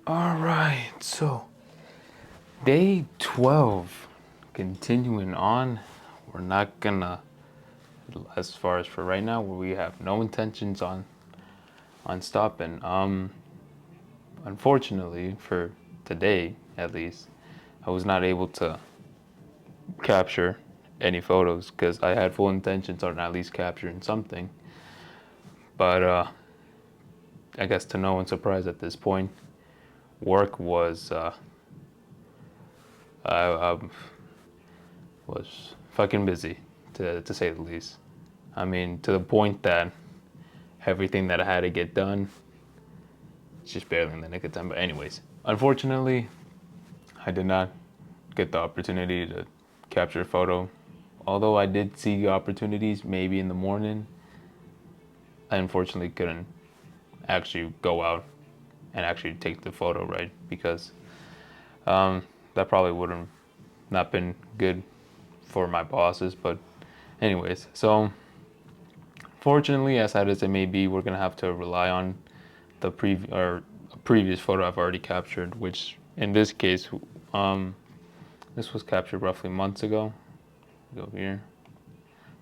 All right, so day 12, continuing on. We're not gonna, as far as for right now, we have no intentions on stopping. Unfortunately for today, at least, I was not able to capture any photos because I had full intentions on at least capturing something. But I guess to no one's surprise at this point, work was I was fucking busy, to say the least. I mean, to the point that everything that I had to get done, just barely in the nick of time. But anyways, unfortunately, I did not get the opportunity to capture a photo. Although I did see the opportunities maybe in the morning, I unfortunately couldn't actually go out and actually take the photo, right? Because that probably would have not been good for my bosses. But anyways, so fortunately, as sad as it may be, we're gonna have to rely on the previous photo I've already captured, which in this case, this was captured roughly months ago. Go over here.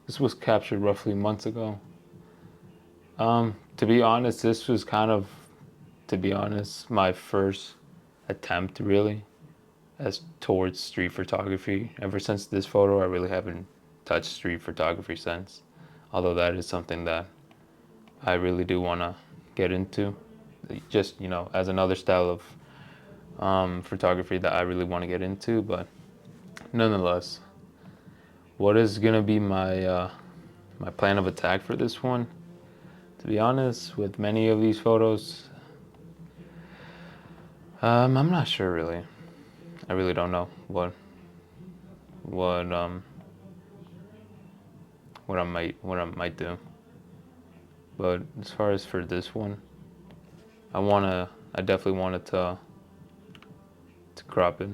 This was captured roughly months ago. To be honest, this was kind of, to be honest, my first attempt really as towards street photography. Ever since this photo, I really haven't touched street photography since. Although that is something that I really do want to get into. Just, as another style of photography that I really want to get into. But nonetheless, what is gonna be my plan of attack for this one? To be honest, with many of these photos, I'm not sure really. I really don't know what what I might do. But as far as for this one, I definitely wanted to crop it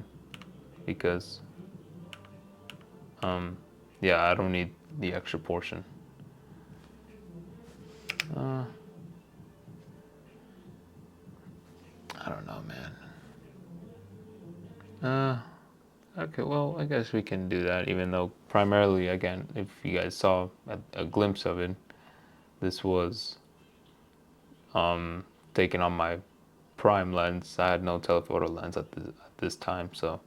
because yeah, I don't need the extra portion. I don't know, man. Okay, well, I guess we can do that, even though primarily, again, if you guys saw a glimpse of it, this was taken on my prime lens. I had no telephoto lens at this time, so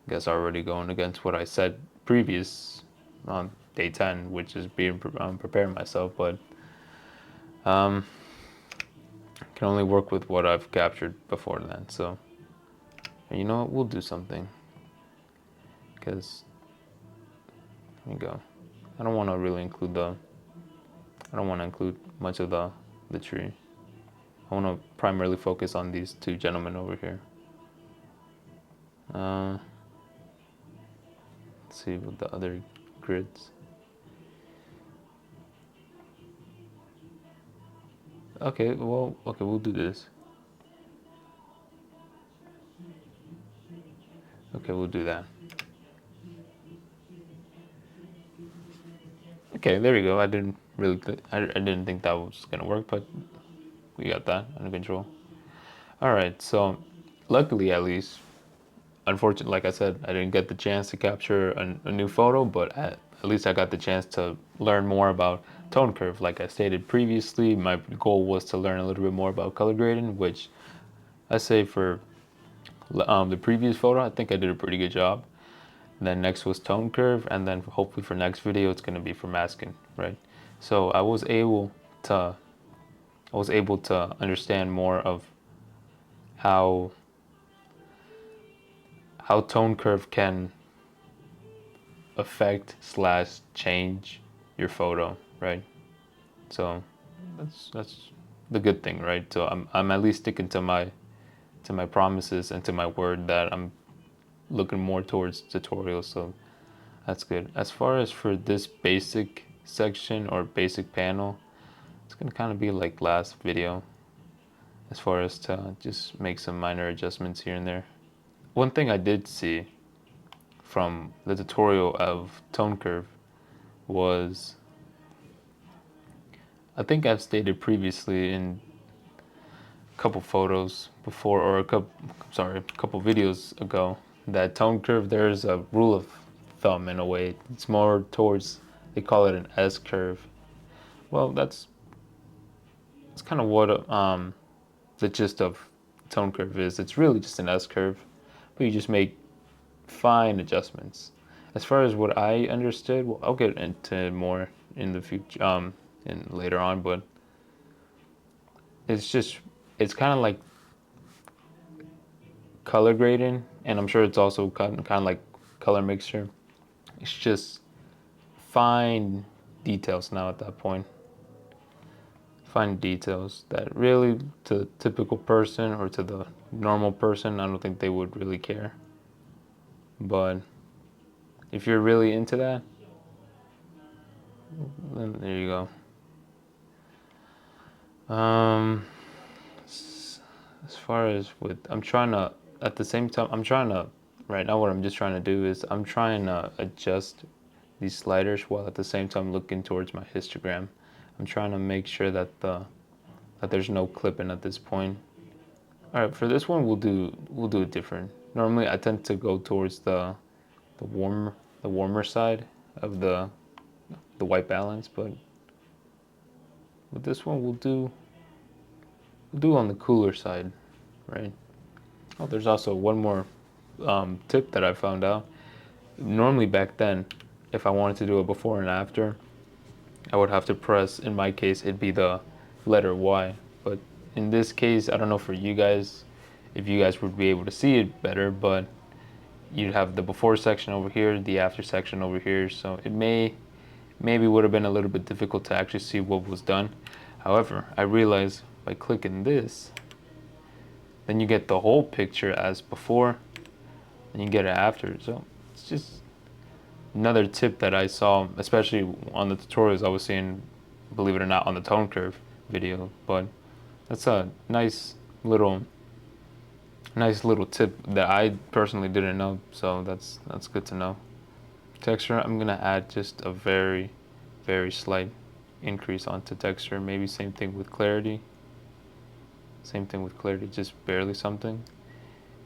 I guess already going against what I said previous on day 10, which is being preparing myself, but I can only work with what I've captured before then. So, and you know what? We'll do something because there you go. I don't want to really include I don't want to include much of the tree. I want to primarily focus on these two gentlemen over here. Let's see with the other grids. Okay, well, okay, we'll do this. Okay, we'll do that. Okay, there we go. I didn't think that was gonna work, but we got that under control. All right, so luckily, at least, unfortunately, like I said, I didn't get the chance to capture a new photo, but at least I got the chance to learn more about tone curve. Like I stated previously, my goal was to learn a little bit more about color grading, which I say for the previous photo, I think I did a pretty good job. And then next was tone curve, and then hopefully for next video, it's gonna be for masking, right? So to I was able to understand more of how tone curve can affect slash change your photo, right? So that's the good thing, right? So I'm at least sticking to my promises and to my word that I'm looking more towards tutorials. So that's good. As far as for this basic section or basic panel, it's gonna kind of be like last video, as far as to just make some minor adjustments here and there. One thing I did see from the tutorial of tone curve was, I think I've stated previously in couple photos before, or a couple videos ago, that tone curve, there's a rule of thumb in a way. It's more towards, they call it an S curve. Well, that's kind of what the gist of tone curve is. It's really just an S curve, but you just make fine adjustments. As far as what I understood, well, I'll get into more in the future, in later on, but it's kind of like color grading, and I'm sure it's also kind of like color mixture. It's just fine details now at that point. Fine details that really, to the typical person or to the normal person, I don't think they would really care. But if you're really into that, then there you go. As far as with, I'm trying to, at the same time, right now what I'm just trying to do is I'm trying to adjust these sliders while at the same time looking towards my histogram. I'm trying to make sure that there's no clipping at this point. All right, for this one we'll do it different. Normally I tend to go towards the warmer side of the white balance, but with this one we'll do on the cooler side, right? Oh, there's also one more tip that I found out. Normally back then, if I wanted to do a before and after, I would have to press, in my case, it'd be the letter Y. But in this case, I don't know for you guys, if you guys would be able to see it better, but you'd have the before section over here, the after section over here, so it maybe would have been a little bit difficult to actually see what was done. However, I realized by clicking this, then you get the whole picture as before, and you get it after. So it's just another tip that I saw, especially on the tutorials I was seeing, believe it or not, on the tone curve video. But that's a nice little tip that I personally didn't know, so that's good to know. Texture, I'm gonna add just a very slight increase onto texture. Maybe same thing with clarity, just barely something.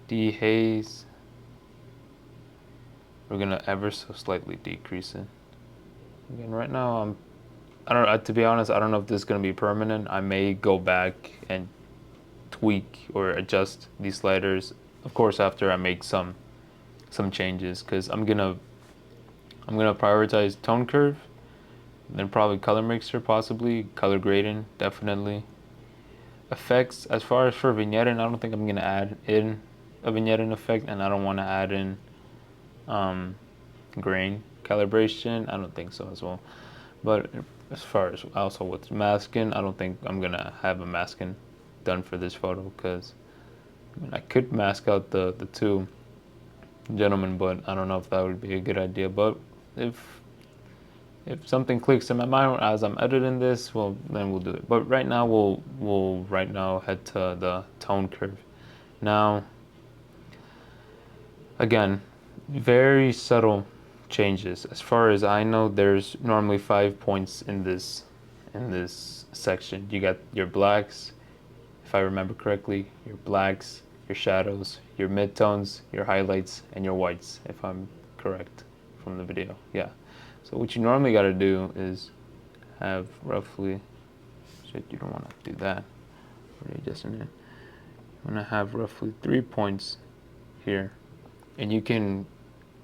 Dehaze, we're gonna ever so slightly decrease it. Again, right now I don't, to be honest, I don't know if this is gonna be permanent. I may go back and tweak or adjust these sliders, of course, after I make some changes, because I'm gonna prioritize tone curve, then probably color mixer, possibly color grading, definitely. Effects, as far as for vignetting, I don't think I'm gonna add in a vignetting effect, and I don't want to add in grain calibration. I don't think so as well. But as far as also with masking, I don't think I'm gonna have a masking done for this photo, because I could mask out the two gentlemen, but I don't know if that would be a good idea. But if something clicks in my mind as I'm editing this, well, then we'll do it. But right now we'll right now head to the tone curve. Now, again, very subtle changes. As far as I know, there's normally 5 points in this section. You got your blacks, if I remember correctly, your blacks, your shadows, your midtones, your highlights, and your whites, if I'm correct from the video. Yeah. So what you normally got to do is have roughly, shit, you don't want to do that. Already adjusting it. I'm gonna have roughly 3 points here, and you can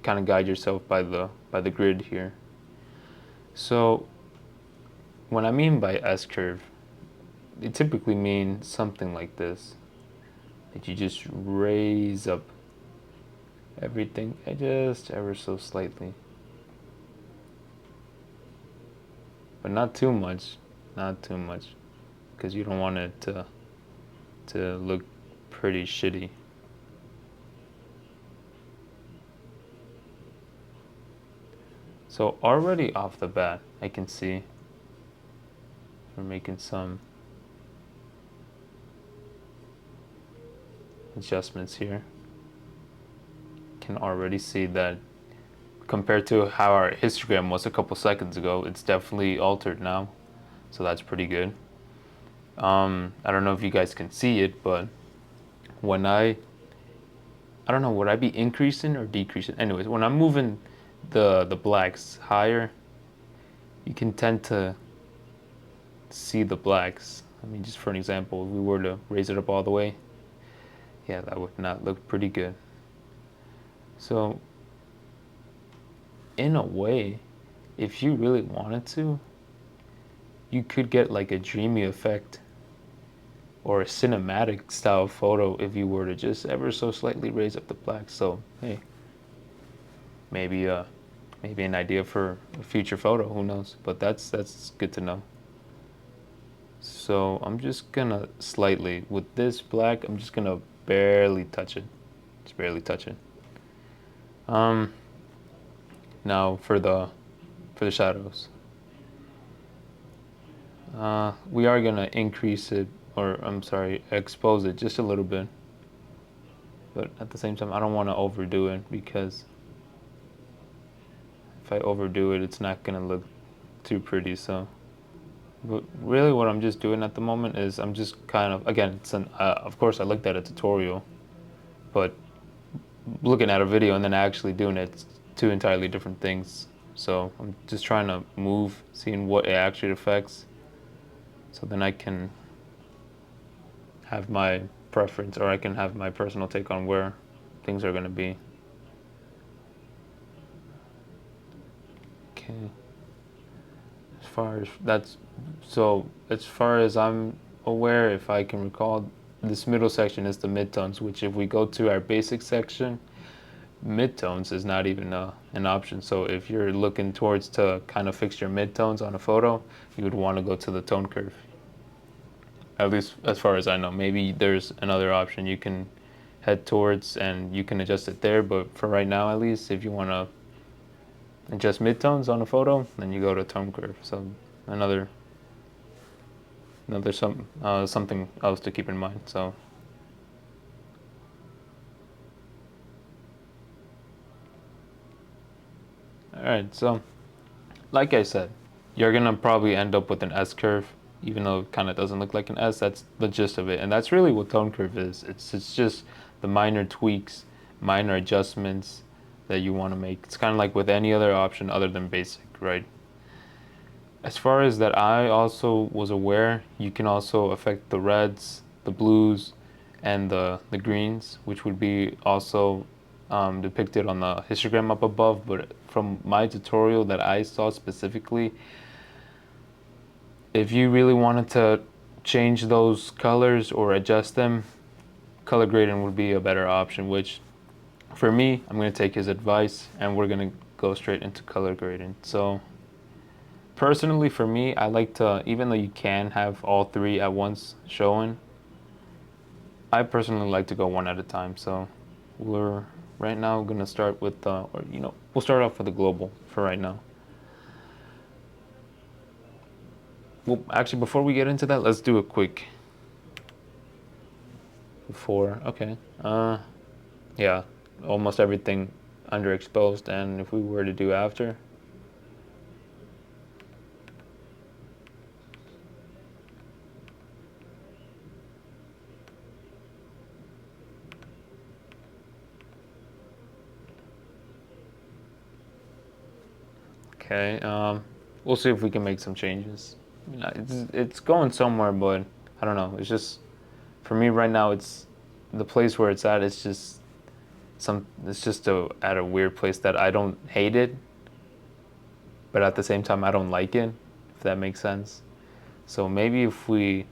kind of guide yourself by the grid here. So when I mean by S curve, it typically means something like this, that you just raise up everything just ever so slightly, but not too much, because you don't want it to look pretty shitty. So already off the bat, I can see we're making some adjustments here. Can already see that compared to how our histogram was a couple seconds ago, it's definitely altered now. So that's pretty good. I don't know if you guys can see it, but when I don't know, would I be increasing or decreasing? Anyways, when I'm moving the blacks higher, you can tend to see the blacks. I mean, just for an example, if we were to raise it up all the way, yeah, that would not look pretty good. So, in a way, if you really wanted to, you could get like a dreamy effect or a cinematic style photo if you were to just ever so slightly raise up the blacks. So, hey, maybe maybe an idea for a future photo, who knows? But that's good to know. So I'm just gonna slightly, with this black, I'm just gonna barely touch it. Just barely touch it. Um, Now for the shadows. We are gonna increase it, or I'm sorry, expose it just a little bit. But at the same time, I don't want to overdo it, because if I overdo it, it's not gonna look too pretty. So, but really, what I'm just doing at the moment is I'm just kind of, again, it's of course I looked at a tutorial, but looking at a video and then actually doing it, it's two entirely different things. So I'm just trying to move, seeing what it actually affects, so then I can have my preference, or I can have my personal take on where things are going to be. Okay. As far as that's, so as far as I'm aware, if I can recall, this middle section is the midtones, which if we go to our basic section, midtones is not even an option. So if you're looking towards to kind of fix your midtones on a photo, you would want to go to the tone curve. At least as far as I know. Maybe there's another option you can head towards and you can adjust it there, but for right now, at least, if you want to adjust midtones on a photo, then you go to tone curve. So another something else to keep in mind. So all right, so like I said, you're gonna probably end up with an S curve, even though it kind of doesn't look like an S. That's the gist of it, and that's really what tone curve is. It's just the minor tweaks, minor adjustments that you want to make. It's kind of like with any other option other than basic, right? As far as that, I also was aware you can also affect the reds, the blues, and the greens, which would be also depicted on the histogram up above. But from my tutorial that I saw specifically, if you really wanted to change those colors or adjust them, color grading would be a better option, which for me, I'm going to take his advice and we're going to go straight into color grading. So personally, for me, I like to, even though you can have all three at once showing, I personally like to go one at a time. So we're right now going to start with, we'll start off with the global for right now. Well, actually, before we get into that, let's do a quick before. Okay. Yeah, almost everything underexposed, and if we were to do after. Okay, we'll see if we can make some changes. It's going somewhere, but I don't know. It's just, for me right now, it's the place where it's at. It's just it's just at a weird place that I don't hate it, but at the same time I don't like it, if that makes sense. So maybe if we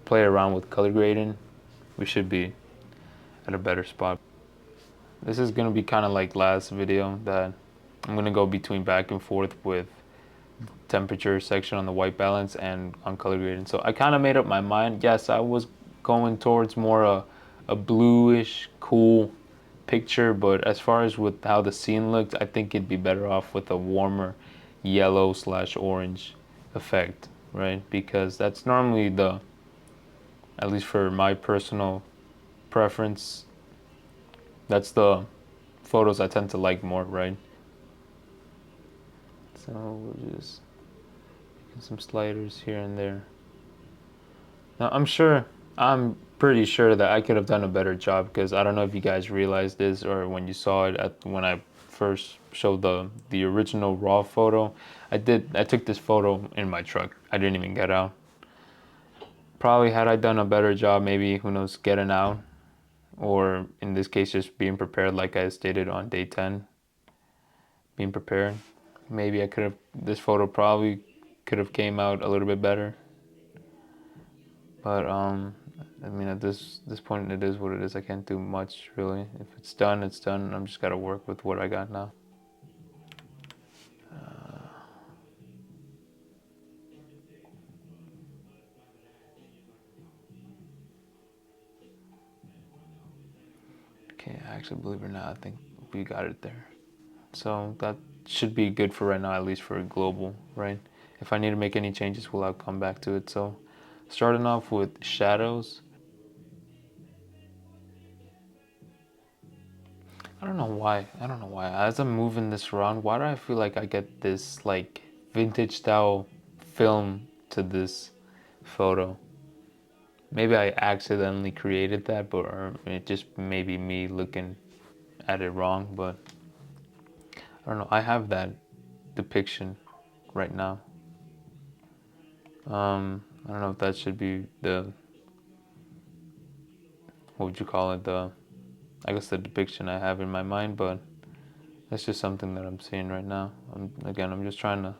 play around with color grading, we should be at a better spot. This is gonna be kind of like last video, that I'm gonna go between back and forth with temperature section on the white balance and on color grading. So I kind of made up my mind. Yes, I was going towards more a bluish, cool picture, but as far as with how the scene looked, I think it'd be better off with a warmer yellow / orange effect, right? Because that's normally at least for my personal preference, that's the photos I tend to like more, right? So we'll just some sliders here and there. Now, I'm pretty sure that I could have done a better job because I don't know if you guys realized this or when you saw it when I first showed the original raw photo. I took this photo in my truck. I didn't even get out. Probably had I done a better job, maybe who knows, getting out, or in this case, just being prepared, like I stated on day 10, being prepared. Maybe I could have this photo probably could have came out a little bit better. But I mean, at this point, it is what it is. I can't do much really. If it's done, it's done. I'm just gotta work with what I got now. Okay, actually, believe it or not, I think we got it there. So that should be good for right now, at least for a global, right? If I need to make any changes, well, I'll come back to it. So, starting off with shadows. I don't know why. I don't know why. As I'm moving this around, why do I feel like I get this like vintage style film to this photo? Maybe I accidentally created that, but or it just maybe me looking at it wrong. But I don't know. I have that depiction right now. I don't know if that should be the what would you call it? I guess the depiction I have in my mind, but that's just something that I'm seeing right now. I'm just trying to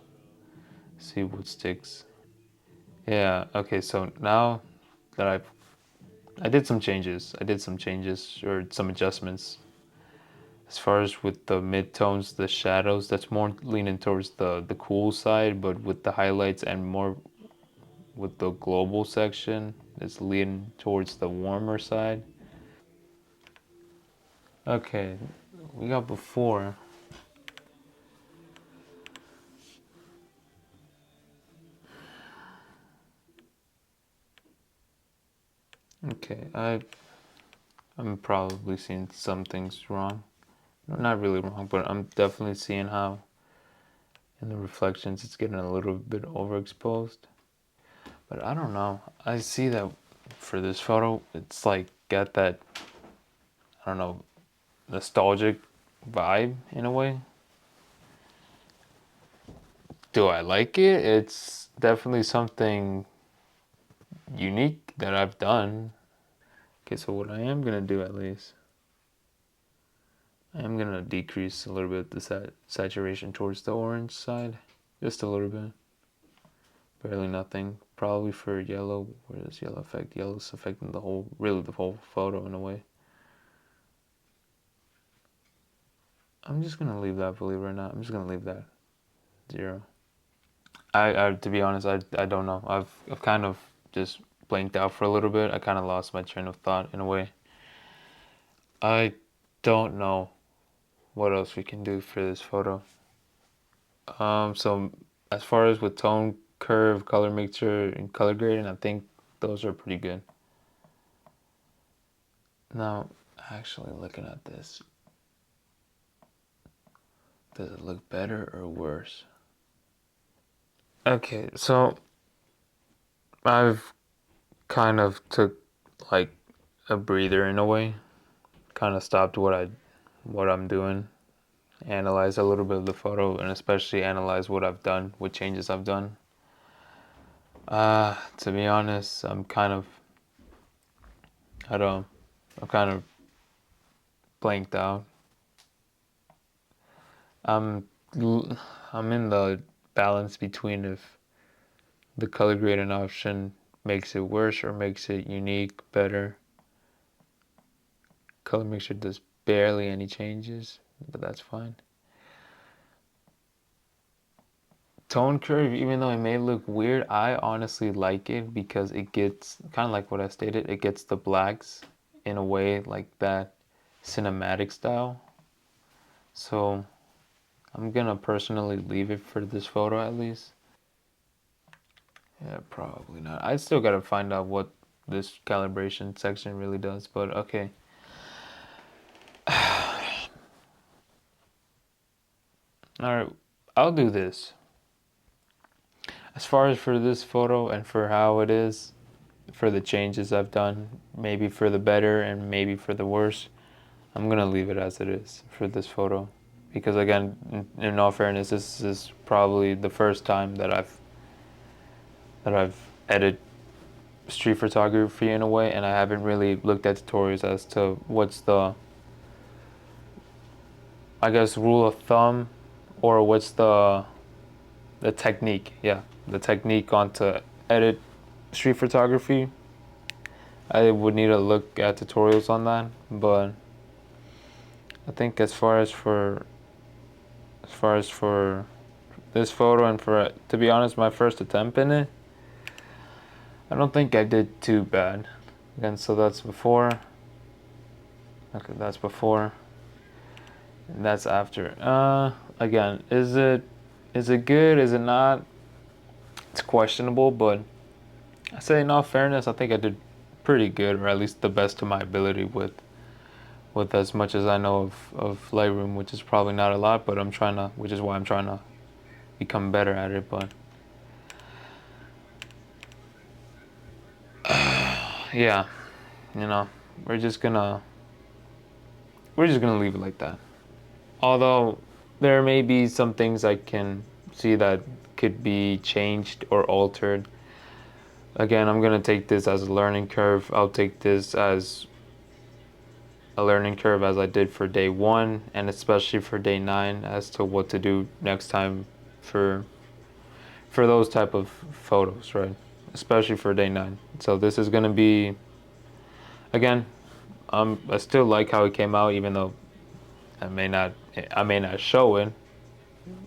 see what sticks. Yeah. Okay. So now that I did some changes. I did some changes or some adjustments. As far as with the midtones, the shadows, that's more leaning towards the cool side, but with the highlights and more with the global section, it's leaning towards the warmer side. Okay, we got before. Okay, I'm probably seeing some things wrong. Not really wrong, but I'm definitely seeing how in the reflections it's getting a little bit overexposed. But I don't know. I see that for this photo, it's like got that, I don't know, nostalgic vibe in a way. Do I like it? It's definitely something unique that I've done. Okay, so what I am gonna do at least, I am gonna decrease a little bit the saturation towards the orange side, just a little bit, barely nothing. Probably for yellow, where does yellow affect? Yellow's affecting really the whole photo in a way. I'm just gonna leave that, believe it or not. I'm just gonna leave that 0. I to be honest, I don't know. I've kind of just blanked out for a little bit. I kind of lost my train of thought in a way. I don't know what else we can do for this photo. So as far as with tone, curve, color mixture, and color grading, I think those are pretty good. Now, actually looking at this, does it look better or worse? Okay, so I've kind of took like a breather in a way, kind of stopped what I'm doing, analyze a little bit of the photo, and especially analyze what I've done, what changes I've done. To be honest, I don't, I'm kind of blanked out. I'm, I'm in the balance between if the color grading option makes it worse or makes it unique, better. Color mixture does barely any changes, but that's fine. Tone curve, even though it may look weird, I honestly like it because it gets kind of like what I stated, it gets the blacks in a way like that cinematic style. So I'm gonna personally leave it for this photo at least. Yeah, probably not. I still gotta find out what this calibration section really does, but okay. All right, I'll do this. As far as for this photo and for how it is, for the changes I've done, maybe for the better and maybe for the worse. I'm gonna leave it as it is for this photo, because again, in all fairness, this is probably the first time that I've edited street photography in a way, and I haven't really looked at tutorials as to what's the, I guess, rule of thumb, or what's the technique. Yeah, the technique on to edit street photography. I would need to look at tutorials on that, but I think as far as for this photo and for, to be honest, my first attempt in it, I don't think I did too bad. Again, so that's before. Okay, that's before. And that's after. Again, is it good? Is it not? It's questionable, but I say in all fairness, I think I did pretty good, or at least the best to my ability with as much as I know of Lightroom, which is probably not a lot, but which is why I'm trying to become better at it. But yeah, we're just gonna leave it like that. Although there may be some things I can see that could be changed or altered. Again, I'm gonna take this as a learning curve. I'll take this as a learning curve as I did for day 1, and especially for day 9, as to what to do next time for those type of photos, right? Especially for day 9. So this is gonna be, again, I still like how it came out, even though I may not show it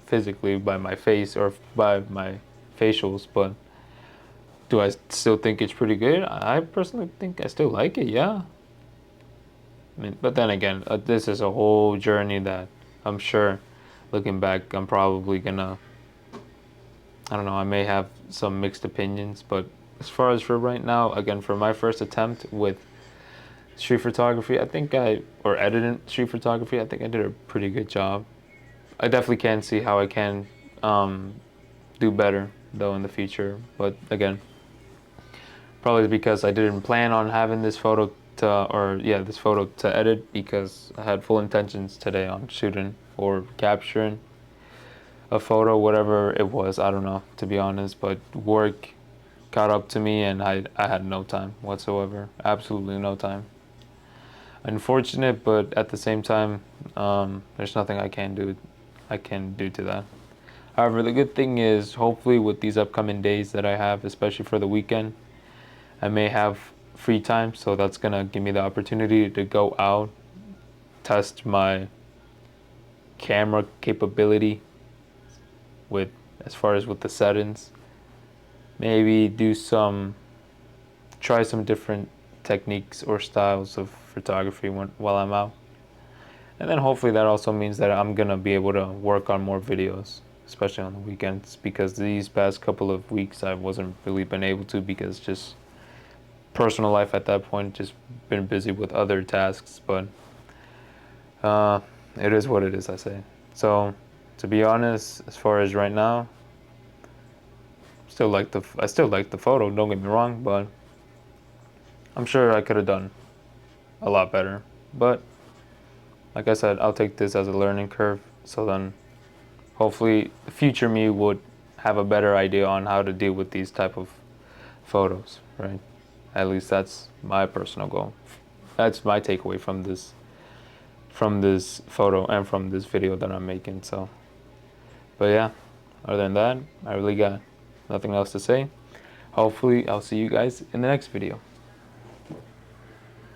physically by my face or by my facials, but do I still think it's pretty good? I personally think I still like it, yeah. I mean, but then again, this is a whole journey that I'm sure, looking back, I'm probably gonna, I don't know, I may have some mixed opinions, but as far as for right now, again, for my first attempt with street photography, or editing street photography, I think I did a pretty good job. I definitely can see how I can do better, though, in the future, but again, probably because I didn't plan on having this photo to edit, because I had full intentions today on shooting or capturing a photo, whatever it was, I don't know, to be honest, but work caught up to me and I had no time whatsoever, absolutely no time. Unfortunate, but at the same time, there's nothing I can do to that. However, the good thing is, hopefully with these upcoming days that I have, especially for the weekend, I may have free time, so that's gonna give me the opportunity to go out, test my camera capability with, as far as with the settings, maybe try some different techniques or styles of photography while I'm out. And then hopefully that also means that I'm gonna be able to work on more videos, especially on the weekends, because these past couple of weeks I wasn't really been able to, because just personal life at that point, just been busy with other tasks. But it is what it is, I say. So to be honest, as far as right now, I still like the photo, don't get me wrong, but I'm sure I could have done a lot better. But like I said, I'll take this as a learning curve, so then hopefully the future me would have a better idea on how to deal with these type of photos, right? At least that's my personal goal. That's my takeaway from this photo and from this video that I'm making. So, but yeah, other than that, I really got nothing else to say. Hopefully I'll see you guys in the next video.